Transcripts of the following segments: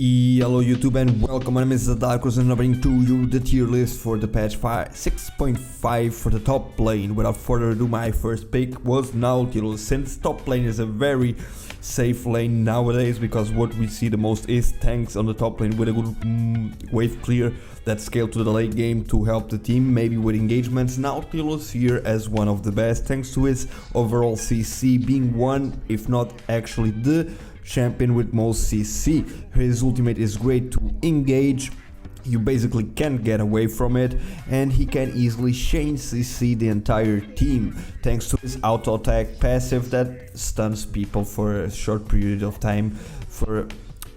Hello YouTube and welcome, my name is Zadarkus and I bring to you the tier list for the patch 6.5 for the top lane. Without further ado, my first pick was Nautilus, since top lane is a very safe lane nowadays, because what we see the most is tanks on the top lane with a good wave clear that scale to the late game to help the team, maybe with engagements. Nautilus here as one of the best, thanks to his overall CC being one, if not actually the champion with most CC. His ultimate is great to engage, you basically can't get away from it, and he can easily change CC the entire team thanks to his auto attack passive that stuns people for a short period of time for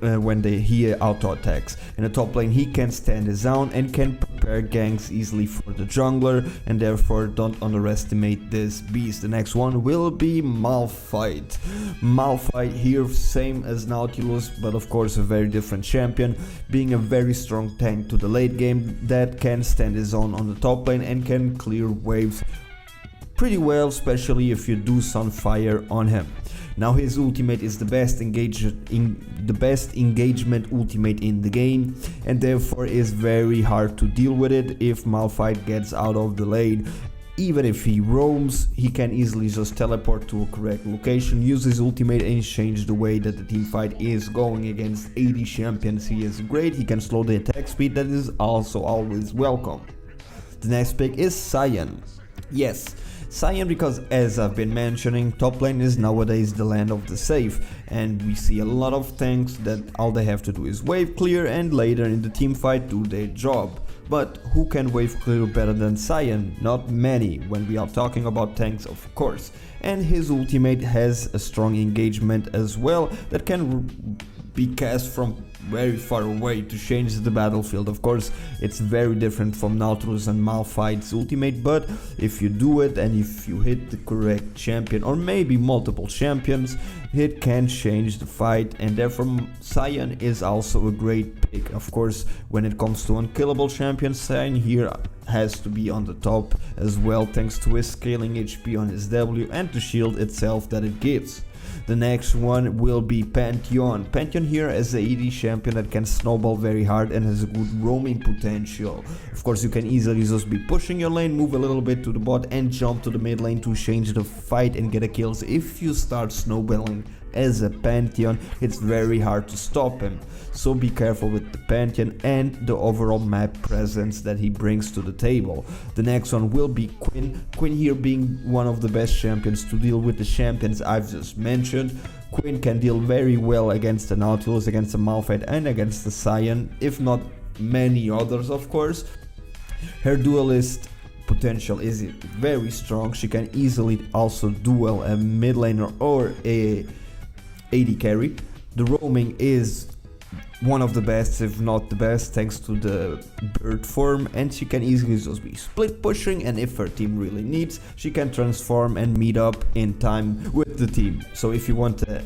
when he auto attacks. In the top lane he can stand his own and can prepare ganks easily for the jungler, and therefore don't underestimate this beast. The next one will be Malphite. Malphite here, same as Nautilus, but of course a very different champion, being a very strong tank to the late game that can stand his own on the top lane and can clear waves pretty well, especially if you do Sunfire on him. Now his ultimate is the best engagement ultimate in the game, and therefore is very hard to deal with it if Malphite gets out of the lane. Even if he roams, he can easily just teleport to a correct location, use his ultimate and change the way that the team fight is going. Against 80 champions he is great, he can slow the attack speed, that is also always welcome. The next pick is Cyan. Yes, Cyan, because as I've been mentioning, top lane is nowadays the land of the safe, and we see a lot of tanks that all they have to do is wave clear and later in the team fight do their job. But who can wave clear better than Cyan? Not many, when we are talking about tanks of course. And his ultimate has a strong engagement as well that can be cast from very far away to change the battlefield. Of course it's very different from Nautilus and Malphite's ultimate, but if you do it and if you hit the correct champion or maybe multiple champions, it can change the fight, and therefore Cyan is also a great pick. Of course when it comes to unkillable champions, Cyan here has to be on the top as well, thanks to his scaling HP on his W and the shield itself that it gives. The next one will be Pantheon. Pantheon here is a AD champion that can snowball very hard and has a good roaming potential. Of course you can easily just be pushing your lane, move a little bit to the bot and jump to the mid lane to change the fight and get a kills. If you start snowballing as a Pantheon, it's very hard to stop him, so be careful with the Pantheon and the overall map presence that he brings to the table. The next one will be Quinn. Quinn here being one of the best champions to deal with the champions I've just mentioned. Quinn can deal very well against the Nautilus, against the Malphite and against the Cyan, if not many others of course. Her duelist potential is very strong, she can easily also duel a mid laner or a AD carry. The roaming is one of the best, if not the best, thanks to the bird form, and she can easily just be split pushing, and if her team really needs, she can transform and meet up in time with the team. So if you want a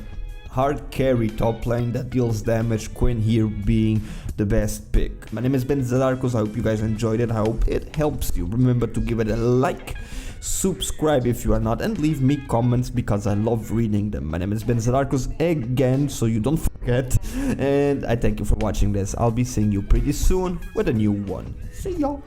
hard carry top lane that deals damage, Quinn here being the best pick. My name has been Zadarkus, I hope you guys enjoyed it, I hope it helps you. Remember to give it a like, subscribe if you are not, and leave me comments because I love reading them. My name has been Zadarkus again, so you don't forget, and I thank you for watching this. I'll be seeing you pretty soon with a new one. See y'all.